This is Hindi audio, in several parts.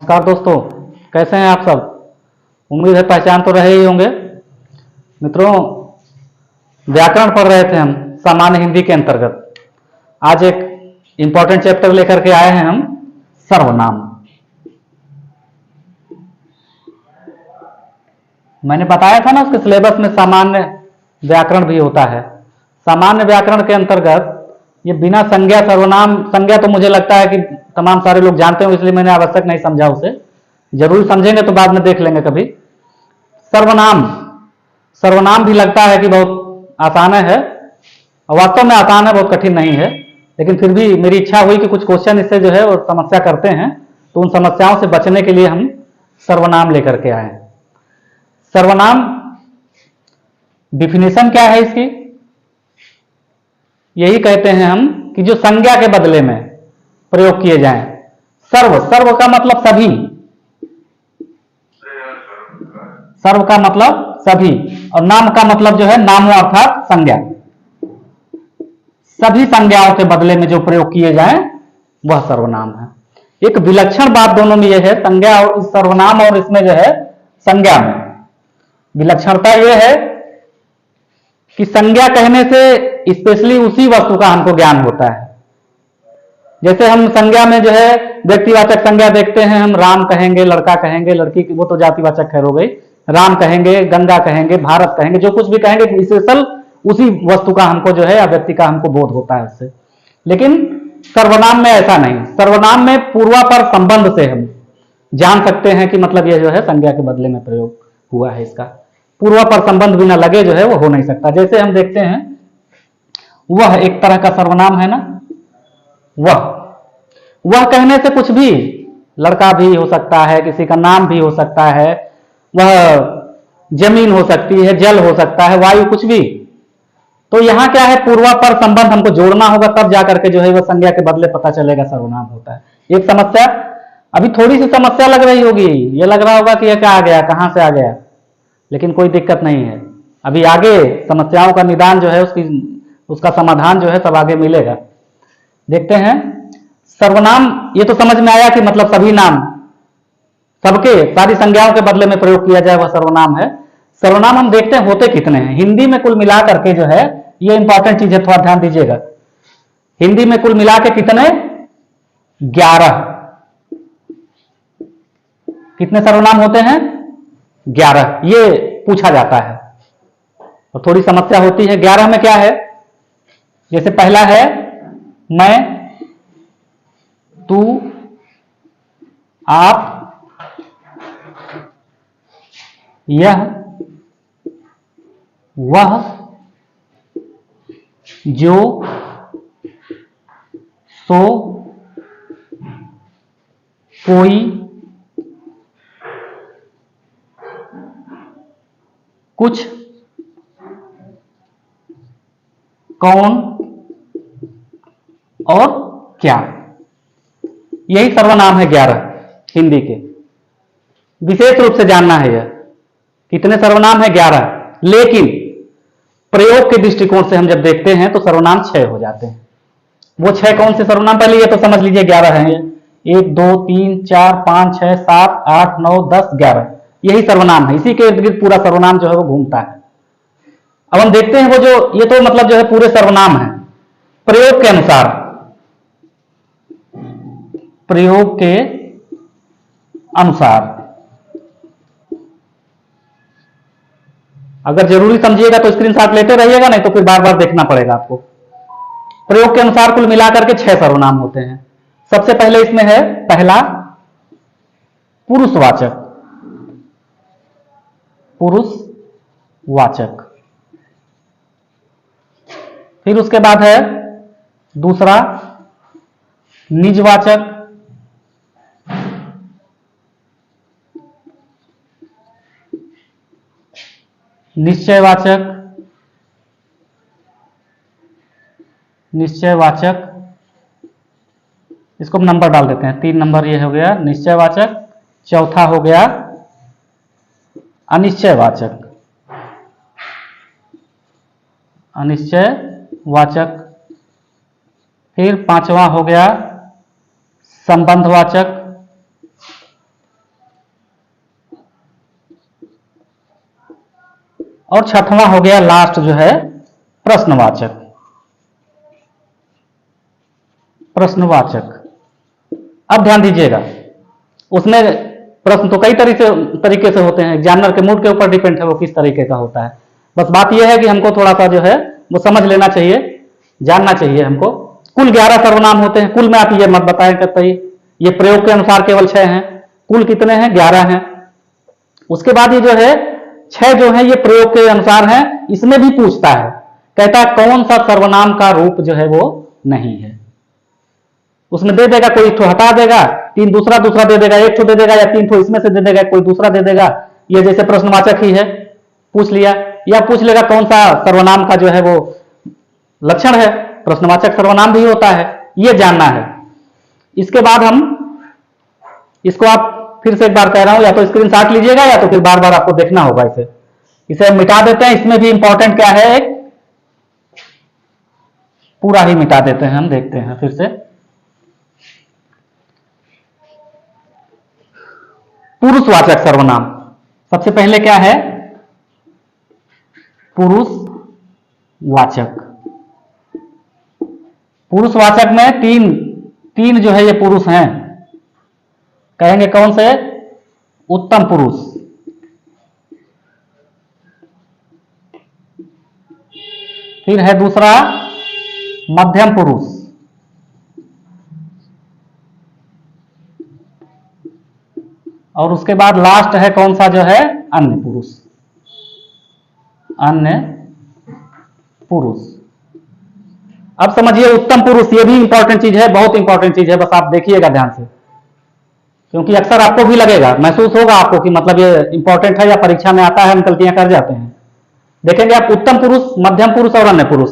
नमस्कार दोस्तों, कैसे हैं आप सब। उम्मीद है पहचान तो रहे ही होंगे। मित्रों, व्याकरण पढ़ रहे थे हम सामान्य हिंदी के अंतर्गत। आज एक इंपॉर्टेंट चैप्टर लेकर के आए हैं हम, सर्वनाम। मैंने बताया था ना, उसके सिलेबस में सामान्य व्याकरण भी होता है। सामान्य व्याकरण के अंतर्गत ये बिना संज्ञा सर्वनाम, संज्ञा तो मुझे लगता है कि तमाम सारे लोग जानते हो, इसलिए मैंने आवश्यक नहीं समझा उसे। जरूर समझेंगे तो बाद में देख लेंगे कभी। सर्वनाम, सर्वनाम भी लगता है कि बहुत आसान है, वास्तव में आसान है, बहुत कठिन नहीं है। लेकिन फिर भी मेरी इच्छा हुई कि कुछ क्वेश्चन इससे जो है वो समस्या करते हैं, तो उन समस्याओं से बचने के लिए हम सर्वनाम लेकर के आए। सर्वनाम डिफिनेशन क्या है इसकी? यही कहते हैं हम कि जो संज्ञा के बदले में प्रयोग किए जाएं। सर्व, सर्व का मतलब सभी, सर्व का मतलब सभी, और नाम का मतलब जो है नामों अर्थात संज्ञा। सभी संज्ञाओं के बदले में जो प्रयोग किए जाएं वह सर्वनाम है। एक विलक्षण बात दोनों में यह है, संज्ञा और सर्वनाम और इसमें जो है संज्ञा में विलक्षणता यह है कि संज्ञा कहने से स्पेशली उसी वस्तु का हमको ज्ञान होता है। जैसे हम संज्ञा में जो है व्यक्तिवाचक संज्ञा देखते हैं, हम राम कहेंगे, लड़का कहेंगे, लड़की, वो तो जातिवाचक खैर हो गई। राम कहेंगे, गंगा कहेंगे, भारत कहेंगे, जो कुछ भी कहेंगे स्पेशल उसी वस्तु का हमको जो है या व्यक्ति का हमको बोध होता है उससे। लेकिन सर्वनाम में ऐसा नहीं। सर्वनाम में पूर्वापर संबंध से हम जान सकते हैं कि मतलब यह जो है संज्ञा के बदले में प्रयोग हुआ है। इसका पूर्वापर संबंध बिना लगे जो है वो हो नहीं सकता। जैसे हम देखते हैं, वह एक तरह का सर्वनाम है ना। वह कहने से कुछ भी, लड़का भी हो सकता है, किसी का नाम भी हो सकता है, वह जमीन हो सकती है, जल हो सकता है, वायु, कुछ भी। तो यहां क्या है, पूर्वापर संबंध हमको जोड़ना होगा, तब जाकर के जो है वह संज्ञा के बदले पता चलेगा सर्वनाम होता है। एक समस्या, अभी थोड़ी सी समस्या लग रही होगी, ये लग रहा होगा कि यह क्या आ गया, कहां से आ गया, लेकिन कोई दिक्कत नहीं है। अभी आगे समस्याओं का निदान जो है उसका समाधान जो है सब आगे मिलेगा। देखते हैं सर्वनाम। ये तो समझ में आया कि मतलब सभी नाम, सबके, सारी संज्ञाओं के बदले में प्रयोग किया जाए वह सर्वनाम है। सर्वनाम हम देखते हैं होते कितने हैं हिंदी में, कुल मिला करके जो है, ये इंपॉर्टेंट चीज है, थोड़ा ध्यान दीजिएगा। हिंदी में कुल मिला के कितने? 11। कितने सर्वनाम होते हैं? 11। ये पूछा जाता है और थोड़ी समस्या होती है। 11 में क्या है? जैसे पहला है मैं, तू, आप, यह, वह, जो, सो, कोई, कुछ, कौन और क्या। यही सर्वनाम है 11 हिंदी के। विशेष रूप से जानना है यह, कितने सर्वनाम है? 11। लेकिन प्रयोग के दृष्टिकोण से हम जब देखते हैं तो सर्वनाम 6 हो जाते हैं। वो 6 कौन से सर्वनाम? पहले ये तो समझ लीजिए 11 है ये। 1 2 3 4 5 6 7 8 9 10 11, यही सर्वनाम है। इसी के इर्द गिर्द पूरा सर्वनाम जो है वो घूमता है। अब हम देखते हैं वो जो, ये तो मतलब जो है पूरे सर्वनाम है। प्रयोग के अनुसार, प्रयोग के अनुसार अगर जरूरी समझिएगा तो स्क्रीनशॉट लेते रहिएगा, नहीं तो फिर बार बार देखना पड़ेगा आपको। प्रयोग के अनुसार कुल मिलाकर के 6 सर्वनाम होते हैं। सबसे पहले इसमें है पहला पुरुषवाचक, पुरुषवाचक। फिर उसके बाद है दूसरा निजवाचक, निश्चयवाचक, निश्चयवाचक। इसको हम नंबर डाल देते हैं, 3 नंबर ये हो गया निश्चयवाचक। चौथा हो गया अनिश्चयवाचक, अनिश्चयवाचक। फिर 5वां हो गया संबंधवाचक, और छठवां हो गया लास्ट जो है प्रश्नवाचक। प्रश्नवाचक, अब ध्यान दीजिएगा, उसमें प्रश्न तो कई तरीके से होते हैं, एग्जामिनर के मूड के ऊपर डिपेंड है वो किस तरीके का होता है। बस बात यह है कि हमको थोड़ा सा जो है वो समझ लेना चाहिए, जानना चाहिए हमको। कुल 11 सर्वनाम होते हैं। कुल में आप ये मत बताएं कि ये प्रयोग के अनुसार केवल 6 हैं, कुल कितने हैं? 11 हैं। उसके बाद ये जो है 6 जो है ये प्रयोग के अनुसार हैं। इसमें भी पूछता है, कहता है कौन सा सर्वनाम का रूप जो है वो नहीं है। उसमें दे देगा, कोई एक हटा देगा, 3 दूसरा दे देगा, 1 दे देगा, या 3 इसमें से दे देगा, कोई दूसरा दे देगा। ये जैसे प्रश्नवाचक ही है, पूछ लिया, या पूछ लेगा कौन सा सर्वनाम का जो है वो लक्षण है। प्रश्नवाचक सर्वनाम भी होता है, ये जानना है। इसके बाद हम इसको, आप फिर से एक बार कह रहा हूं, या तो स्क्रीनशॉट लीजिएगा या तो फिर बार बार आपको देखना होगा। इसे मिटा देते हैं। इसमें भी इंपॉर्टेंट क्या है, पूरा ही मिटा देते हैं हम। देखते हैं फिर से। पुरुषवाचक सर्वनाम, सबसे पहले क्या है? पुरुषवाचक। पुरुषवाचक में तीन जो है ये पुरुष हैं। कहेंगे कौन से? उत्तम पुरुष, फिर है दूसरा मध्यम पुरुष, और उसके बाद लास्ट है कौन सा जो है? अन्य पुरुष। अन्य पुरुष। अब समझिए उत्तम पुरुष, ये भी इंपॉर्टेंट चीज है, बहुत इंपॉर्टेंट चीज है। बस आप देखिएगा ध्यान से, क्योंकि अक्सर आपको भी लगेगा, महसूस होगा आपको कि मतलब ये इंपॉर्टेंट है, या परीक्षा में आता है, हम गलतियां कर जाते हैं। देखेंगे आप, उत्तम पुरुष, मध्यम पुरुष और अन्य पुरुष,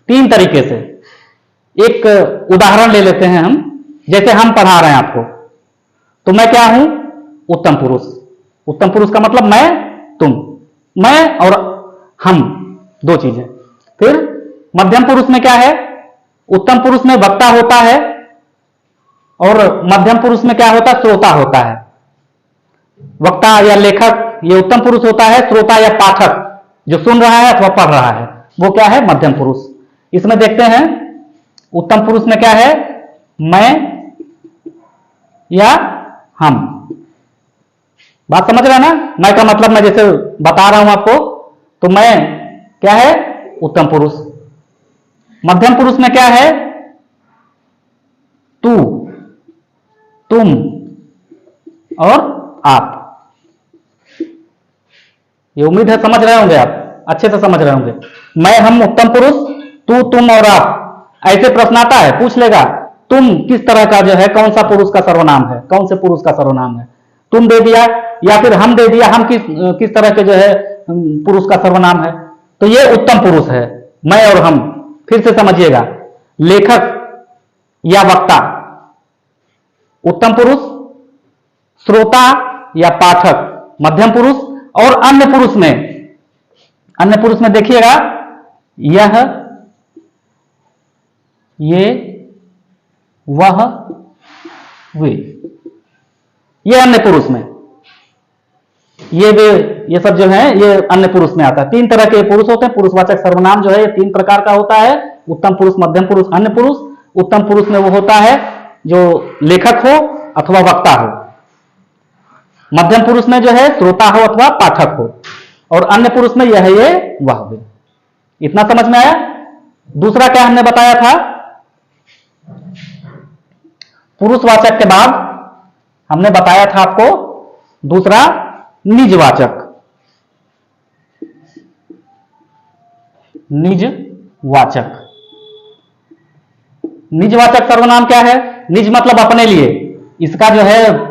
3 तरीके से। एक उदाहरण ले लेते हैं हम। जैसे हम पढ़ा रहे हैं आपको, तो मैं क्या हूं? उत्तम पुरुष। उत्तम पुरुष का मतलब मैं, तुम, मैं और हम, 2 चीजें। फिर मध्यम पुरुष में क्या है? उत्तम पुरुष में वक्ता होता है, और मध्यम पुरुष में क्या होता है? श्रोता होता है। वक्ता या लेखक ये उत्तम पुरुष होता है, श्रोता या पाठक जो सुन रहा है अथवा पढ़ रहा है वो क्या है? मध्यम पुरुष। इसमें देखते हैं उत्तम पुरुष में क्या है? मैं या हम। बात समझ रहे हैं ना? मैं का मतलब मैं जैसे बता रहा हूं आपको, तो मैं क्या है? उत्तम पुरुष। मध्यम पुरुष में क्या है? तू, तुम और आप। ये उम्मीद है समझ रहे होंगे आप, अच्छे से समझ रहे होंगे। मैं, हम, उत्तम पुरुष, तू, तुम और आप। ऐसे प्रश्न आता है, पूछ लेगा तुम किस तरह का जो है, कौन सा पुरुष का सर्वनाम है, कौन से पुरुष का सर्वनाम है? तुम दे दिया या फिर हम दे दिया, हम किस तरह के जो है पुरुष का सर्वनाम है? तो ये उत्तम पुरुष है, मैं और हम। फिर से समझिएगा, लेखक या वक्ता उत्तम पुरुष, श्रोता या पाठक मध्यम पुरुष, और अन्य पुरुष में देखिएगा यह, ये, वह, वे, ये अन्य पुरुष में, ये वे, ये सब जो है ये अन्य पुरुष में आता है। 3 तरह के पुरुष होते हैं। पुरुषवाचक सर्वनाम जो है ये 3 प्रकार का होता है: उत्तम पुरुष, मध्यम पुरुष, अन्य पुरुष। उत्तम पुरुष में वो होता है जो लेखक हो अथवा वक्ता हो। मध्यम पुरुष में जो है श्रोता हो अथवा पाठक हो, और अन्य पुरुष में यह, ये, वह, वे। इतना समझ में आया? दूसरा क्या हमने बताया था? पुरुषवाचक के बाद हमने बताया था आपको दूसरा निजवाचक। निजवाचक। निजवाचक सर्वनाम क्या है? निज मतलब अपने लिए। इसका जो है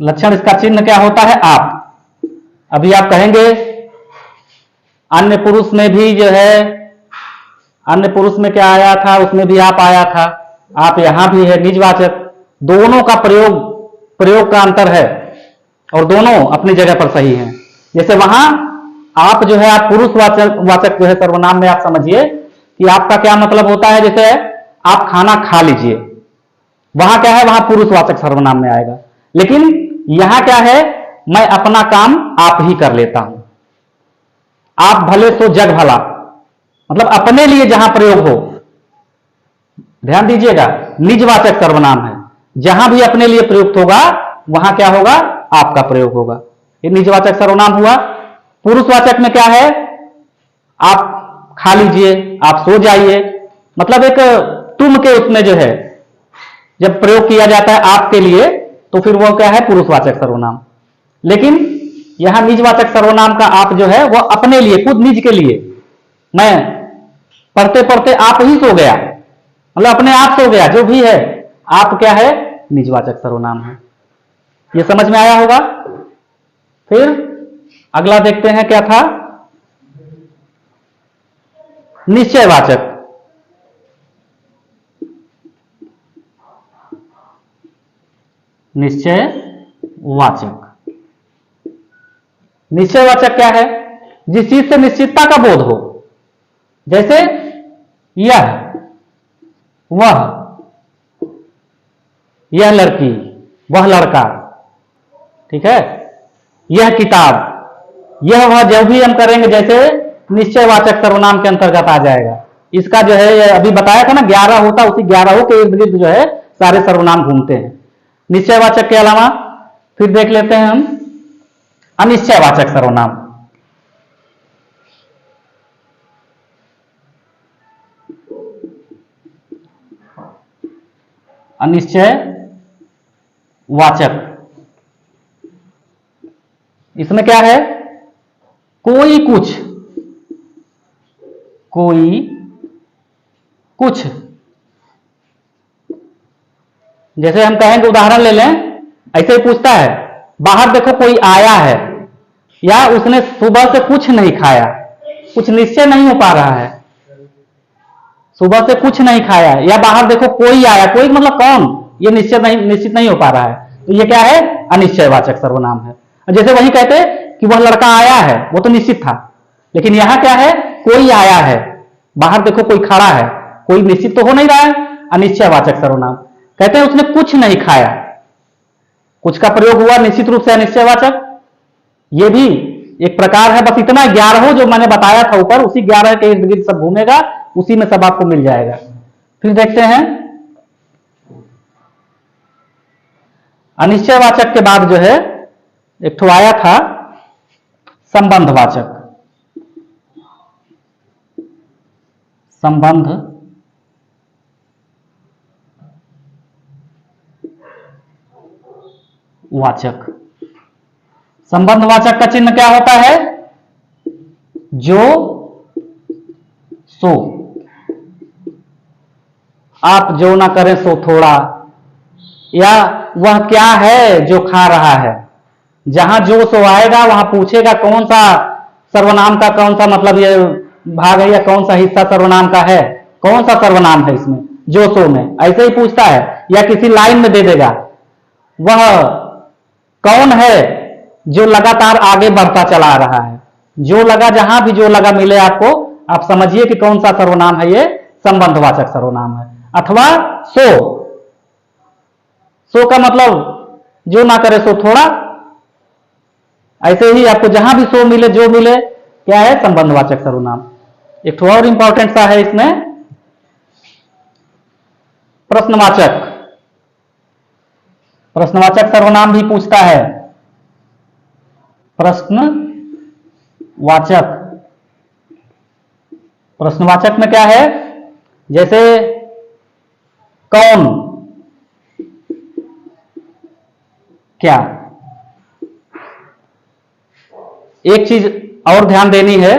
लक्षण, इसका चिन्ह क्या होता है? आप। अभी आप कहेंगे अन्य पुरुष में भी जो है, अन्य पुरुष में क्या आया था? उसमें भी आप आया था, आप यहां भी है। निजवाचक, दोनों का प्रयोग का अंतर है, और दोनों अपनी जगह पर सही हैं। जैसे वहां आप जो है, आप पुरुषवाचक जो है सर्वनाम में आप समझिए कि आपका क्या मतलब होता है। जैसे आप खाना खा लीजिए, वहां क्या है? वहां पुरुषवाचक सर्वनाम में आएगा। लेकिन यहां क्या है? मैं अपना काम आप ही कर लेता हूं, आप भले सो जग भला, मतलब अपने लिए जहां प्रयोग हो, ध्यान दीजिएगा, निजवाचक सर्वनाम है, जहां भी अपने लिए प्रयुक्त होगा वहां क्या होगा, आपका प्रयोग होगा। ये निजवाचक सर्वनाम हुआ। पुरुषवाचक में क्या है, आप खा लीजिए, आप सो जाइए, मतलब एक तुम के उसमें जो है जब प्रयोग किया जाता है आपके लिए, तो फिर वो क्या है, पुरुषवाचक सर्वनाम। लेकिन यहां निजवाचक सर्वनाम का आप जो है वो अपने लिए, खुद निज के लिए, मैं पढ़ते पढ़ते आप ही सो गया, मतलब अपने आप सो गया, जो भी है आप क्या है, निजवाचक सर्वनाम है। ये समझ में आया होगा। फिर अगला देखते हैं क्या था, निश्चयवाचक। निश्चयवाचक, निश्चयवाचक क्या है, जिस चीज से निश्चितता का बोध हो, जैसे यह, वह, यह लड़की, वह लड़का, ठीक है, यह किताब, यह वह, जब भी हम करेंगे जैसे निश्चयवाचक सर्वनाम के अंतर्गत आ जाएगा। इसका जो है अभी बताया था ना 11 होता, उसी 11 के इर्द गिर्द जो है सारे सर्वनाम घूमते हैं। निश्चयवाचक के अलावा फिर देख लेते हैं हम अनिश्चयवाचक सर्वनाम। अनिश्चयवाचक, इसमें क्या है, कोई कुछ, कोई कुछ, जैसे हम कहेंगे, उदाहरण ले लें, ऐसे ही पूछता है, बाहर देखो कोई आया है, या उसने सुबह से कुछ नहीं खाया, कुछ निश्चय नहीं हो पा रहा है, सुबह से कुछ नहीं खाया, या बाहर देखो कोई आया, कोई मतलब कौन, ये निश्चित नहीं हो पा रहा है, तो ये क्या है, अनिश्चयवाचक सर्वनाम है। जैसे वही कहते कि वह लड़का आया है, वो तो निश्चित था, लेकिन यहां क्या है, कोई आया है, बाहर देखो कोई खड़ा है, कोई निश्चित तो हो नहीं रहा है, अनिश्चयवाचक सर्वनाम। कहते हैं उसने कुछ नहीं खाया, कुछ का प्रयोग हुआ निश्चित रूप से अनिश्चयवाचक। ये भी एक प्रकार है, बस इतना 11 जो मैंने बताया था ऊपर, उसी 11 के इर्द गिर्द सब घूमेगा, उसी में सब आपको मिल जाएगा। फिर देखते हैं अनिश्चयवाचक के बाद जो है एक ठो आया था संबंधवाचक। संबंध वाचक, संबंधवाचक का चिन्ह क्या होता है, जो, सो, आप जो ना करें सो थोड़ा, या वह क्या है जो खा रहा है। जहां जो सो आएगा वहां पूछेगा कौन सा सर्वनाम का कौन सा मतलब ये भाग है, या कौन सा हिस्सा सर्वनाम का है, कौन सा सर्वनाम है इसमें, जो सो में, ऐसे ही पूछता है, या किसी लाइन में दे देगा, वह कौन है जो लगातार आगे बढ़ता चला रहा है। जो लगा, जहां भी जो लगा मिले आपको, आप समझिए कि कौन सा सर्वनाम है, ये संबंधवाचक सर्वनाम है। अथवा सो, सो का मतलब जो ना करे सो थोड़ा, ऐसे ही आपको जहां भी सो मिले, जो मिले, क्या है, संबंधवाचक सर्वनाम। एक तो और इंपॉर्टेंट सा है इसमें, प्रश्नवाचक। प्रश्नवाचक सर्वनाम भी पूछता है, प्रश्नवाचक। प्रश्नवाचक में क्या है, जैसे कौन, क्या। एक चीज और ध्यान देनी है,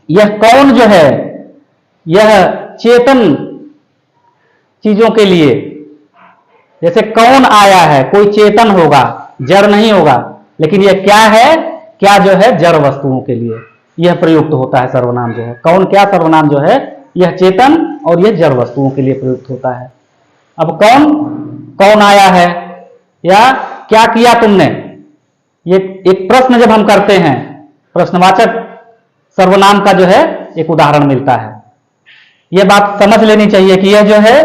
यह कौन जो है, यह चेतन चीजों के लिए, जैसे कौन आया है, कोई चेतन होगा, जड़ नहीं होगा, लेकिन यह क्या है, क्या जो है जड़ वस्तुओं के लिए यह प्रयुक्त होता है सर्वनाम जो है। कौन क्या सर्वनाम जो है, यह चेतन और यह जड़ वस्तुओं के लिए प्रयुक्त होता है। अब कौन, कौन आया है, या क्या किया तुमने, ये एक प्रश्न जब हम करते हैं, प्रश्नवाचक सर्वनाम का जो है एक उदाहरण मिलता है। यह बात समझ लेनी चाहिए कि यह जो है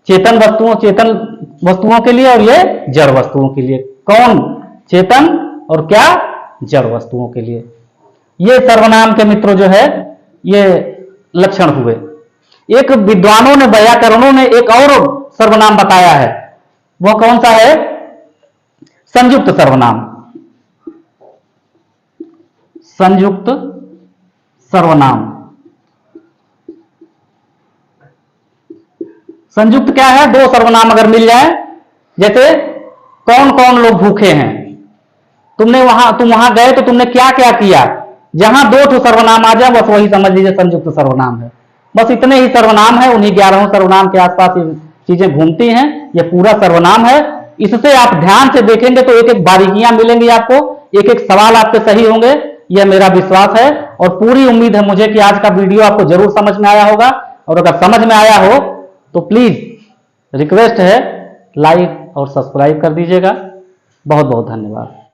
चेतन वस्तुओं के लिए और यह जड़ वस्तुओं के लिए। कौन चेतन और क्या जड़ वस्तुओं के लिए। ये सर्वनाम के मित्रों जो है ये लक्षण हुए। एक विद्वानों ने, व्याकरणों ने एक और सर्वनाम बताया है, वह कौन सा है? संयुक्त सर्वनाम। संयुक्त सर्वनाम। संयुक्त क्या है? दो सर्वनाम अगर मिल जाए, जैसे कौन कौन लोग भूखे हैं, तुम वहां गए तो तुमने क्या क्या किया, जहां दो ठो सर्वनाम आ जाए बस वही समझ लीजिए संयुक्त सर्वनाम है। बस इतने ही सर्वनाम है, उन्हीं 11 सर्वनाम के आसपास ये चीजें घूमती हैं, ये पूरा सर्वनाम है। इससे आप ध्यान से देखेंगे तो एक एक बारीकियां मिलेंगी आपको, एक एक सवाल आपके सही होंगे, यह मेरा विश्वास है। और पूरी उम्मीद है मुझे कि आज का वीडियो आपको जरूर समझ में आया होगा। और अगर समझ में आया हो तो प्लीज रिक्वेस्ट है लाइक और सब्सक्राइब कर दीजिएगा। बहुत बहुत धन्यवाद।